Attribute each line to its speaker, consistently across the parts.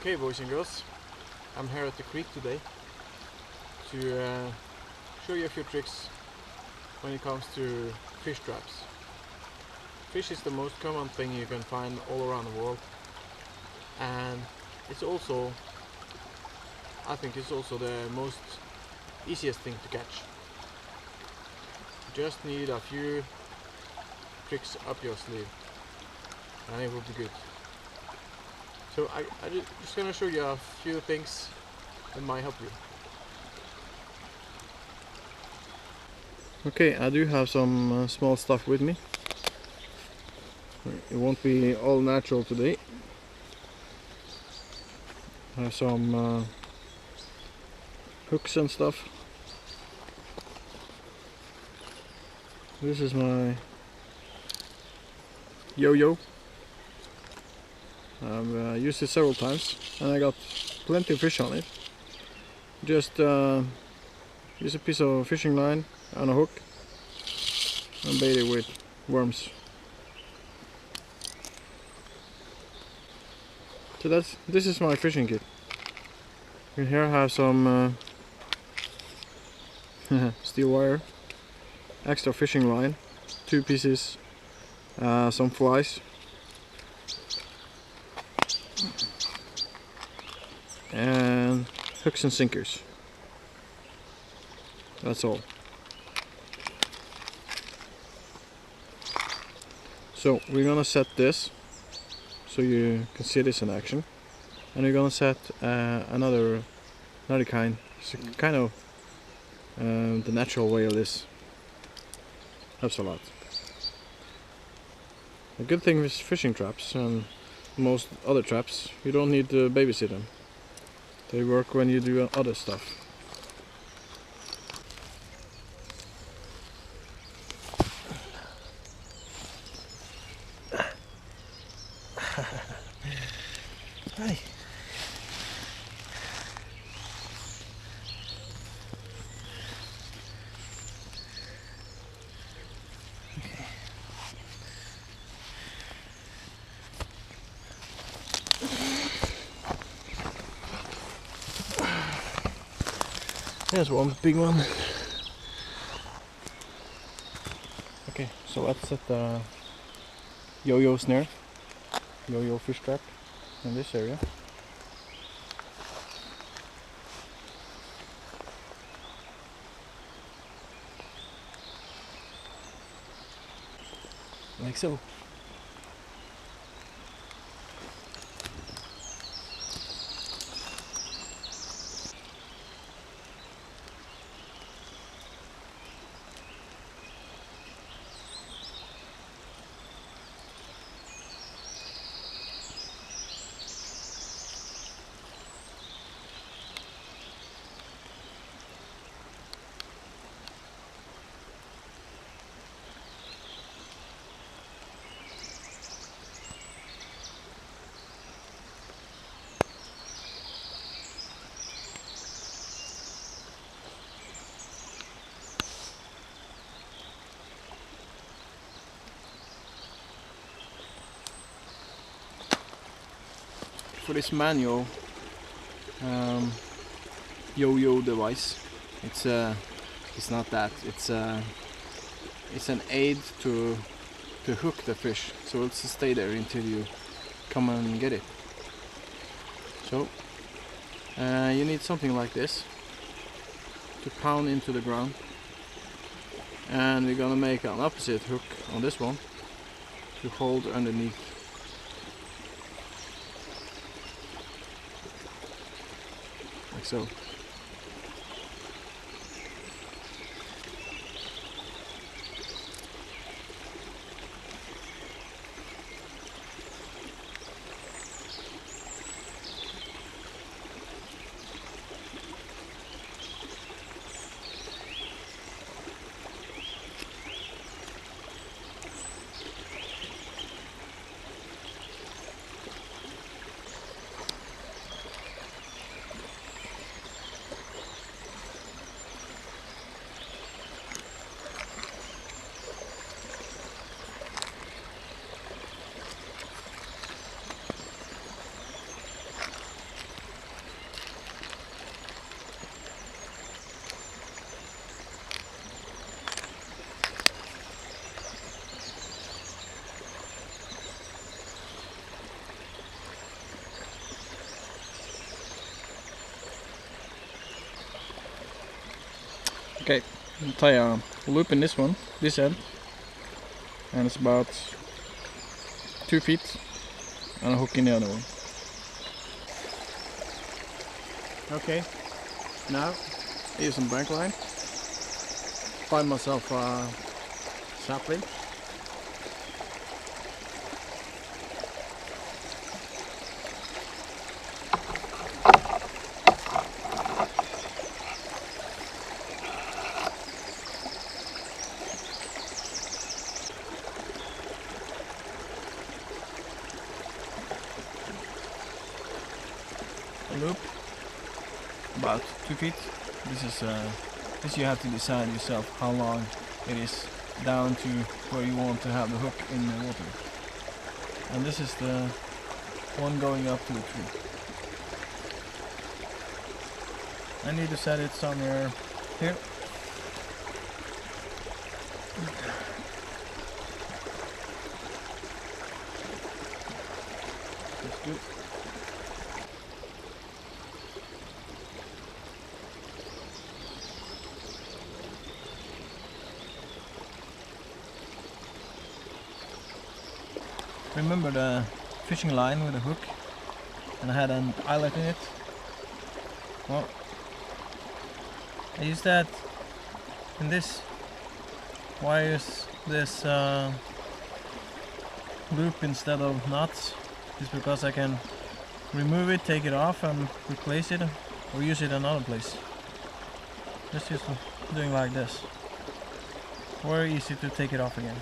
Speaker 1: Okay, boys and girls, I'm here at the creek today to show you a few tricks when it comes to fish traps. Fish is the most common thing you can find all around the world, and it's also, I think it's also the most easiest thing to catch. You just need a few tricks up your sleeve and it will be good. So I'm just gonna show you a few things that might help you. Okay, I do have some small stuff with me. It won't be all natural today. I have some hooks and stuff. This is my yo-yo. I've used it several times and I got plenty of fish on it. Just use a piece of fishing line and a hook and bait it with worms. So this is my fishing kit. In here I have some steel wire, extra fishing line, 2 pieces, some flies, and hooks and sinkers. That's all. So we're gonna set this so you can see this in action, and we're gonna set another kind. It's kind of the natural way of this. Helps a lot. The good thing with fishing traps and most other traps, you don't need to babysit them. They work when you do other stuff.
Speaker 2: Hi. Okay.
Speaker 1: There's one big one. Okay, so let's set the yo-yo snare, yo-yo fish trap in this area. Like so. For this manual yo-yo device, it's not that. It's an aid to hook the fish, so it'll stay there until you come and get it. So you need something like this to pound into the ground, and we're gonna make an opposite hook on this one to hold underneath. Like so. Okay, I'll tie a loop in this one, this end, and it's about 2 feet, and a hook in the other one. Okay, now here's some bank line. Find myself a sapling. A loop about 2 feet. This you have to decide yourself how long it is down to where you want to have the hook in the water. And this is the one going up to the tree. I need to set it somewhere here. That's good. Remember the fishing line with a hook, and I had an eyelet in it? Well, I used that in this. Why is this loop instead of knots? It's because I can remove it, take it off and replace it, or use it another place. Just doing like this. Very easy to take it off again.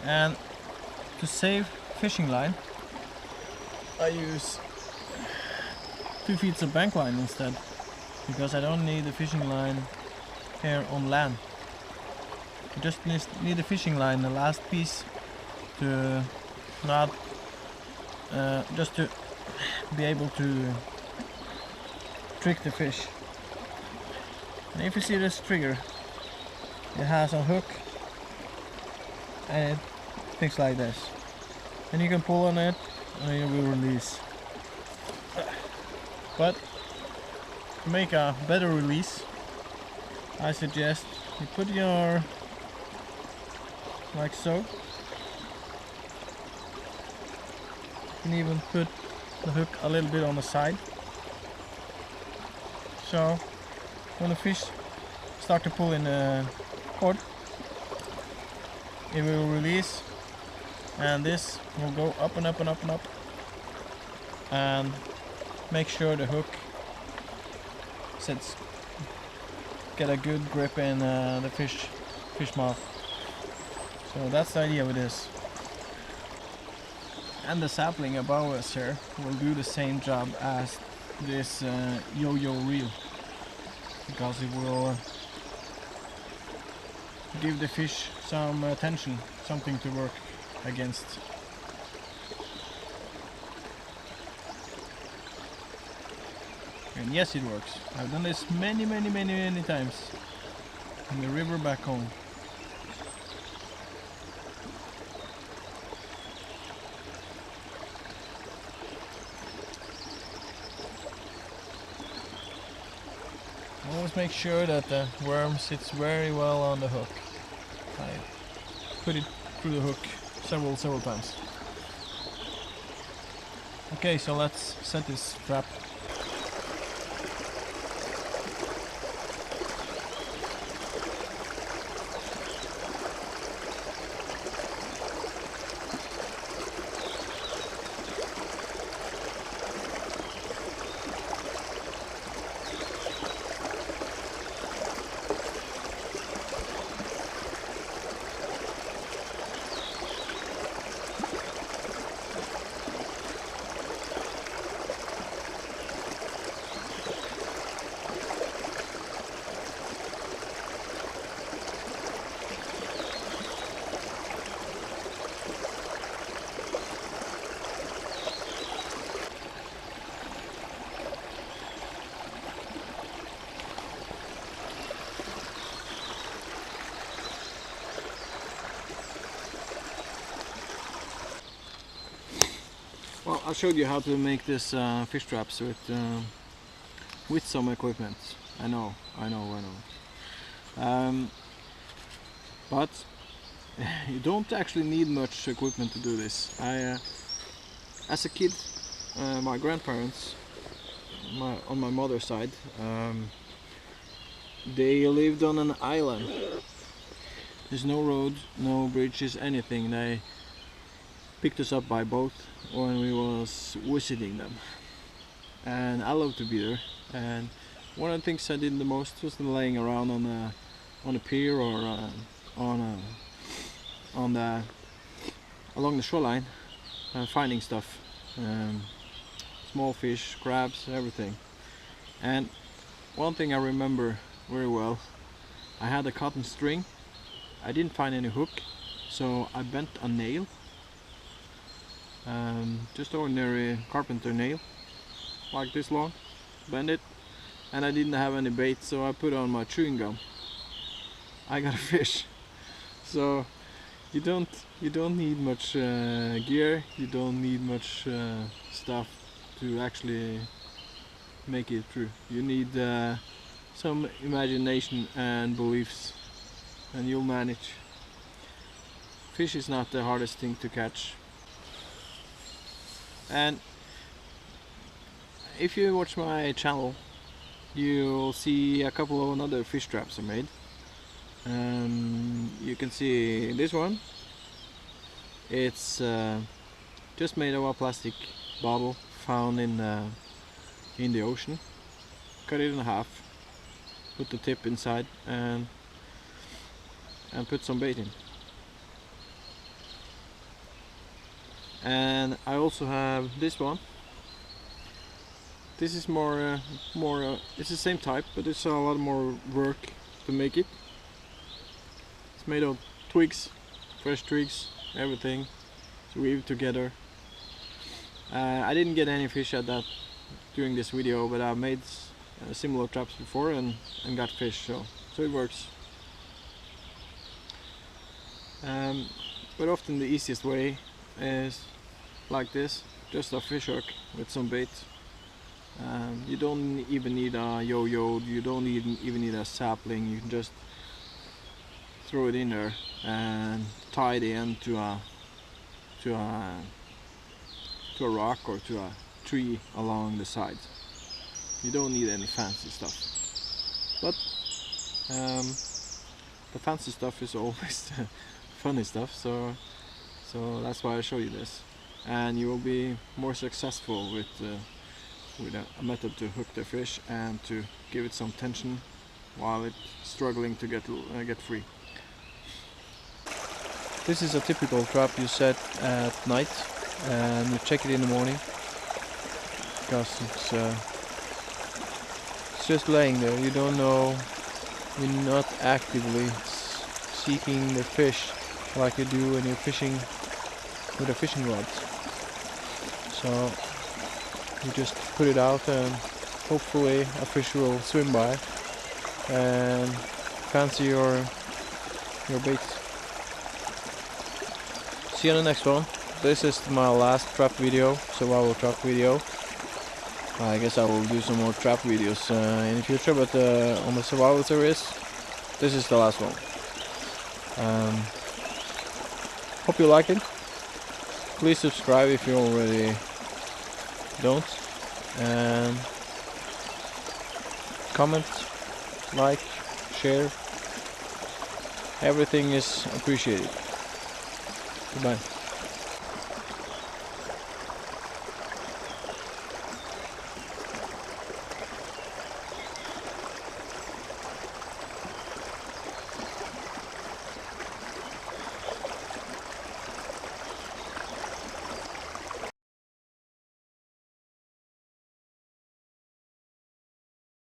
Speaker 1: And to save fishing line, I use 2 feet of bank line instead, because I don't need the fishing line here on land. I just need the fishing line, the last piece, to not just to be able to trick the fish. And if you see this trigger, it has a hook and it things like this, and you can pull on it and it will release. But to make a better release, I suggest you put your, like so. You can even put the hook a little bit on the side, so when the fish start to pull in the cord, it will release, and this will go up and up and up and up, and make sure the hook sits, get a good grip in the fish mouth. So that's the idea with this. And the sapling above us here will do the same job as this jojo-real, because it will give the fish some attention, something to work against. And yes, it works. I've done this many times in the river back home. Always make sure that the worm sits very well on the hook. I put it through the hook several times. Okay, so let's set this trap. I showed you how to make this fish traps with some equipment. I know. But you don't actually need much equipment to do this. As a kid, my grandparents, on my mother's side, they lived on an island. There's no road, no bridges, anything. They picked us up by boat when we was visiting them, and I love to be there. And one of the things I did the most was laying around on a pier or along the shoreline, finding stuff, small fish, crabs, everything. And one thing I remember very well, I had a cotton string. I didn't find any hook, so I bent a nail, just ordinary carpenter nail, like this long, bend it, and I didn't have any bait, so I put on my chewing gum. I got a fish. So you don't need much gear, you don't need much stuff to actually make it through. You need some imagination and beliefs, and you'll manage. Fish is not the hardest thing to catch. And if you watch my channel, you'll see a couple of other fish traps I made. You can see this one. It's just made of a plastic bottle found in the ocean. Cut it in half, put the tip inside, and put some bait in. And I also have this one. This is more it's the same type, but it's a lot more work to make it. It's made of twigs, fresh twigs, everything. It's weaved together. I didn't get any fish at that during this video, but I've made similar traps before and got fish, so it works. But often the easiest way is like this, just a fish hook with some bait. You don't even need a yo-yo, you don't even need a sapling. You can just throw it in there and tie the end to a rock or to a tree along the side. You don't need any fancy stuff, but the fancy stuff is always the funny stuff, so that's why I show you this, and you will be more successful with a method to hook the fish and to give it some tension while it's struggling to get free. This is a typical trap you set at night and you check it in the morning, because it's just laying there. You don't know, you're not actively seeking the fish like you do when you're fishing with a fishing rod. So you just put it out and hopefully a fish will swim by and fancy your bait. See you on the next one. This is my last trap video, survival trap video. I guess I will do some more trap videos in the future, but on the survival series, this is the last one. Hope you like it. Please subscribe if you already don't, and comment, like, share. Everything is appreciated. Goodbye.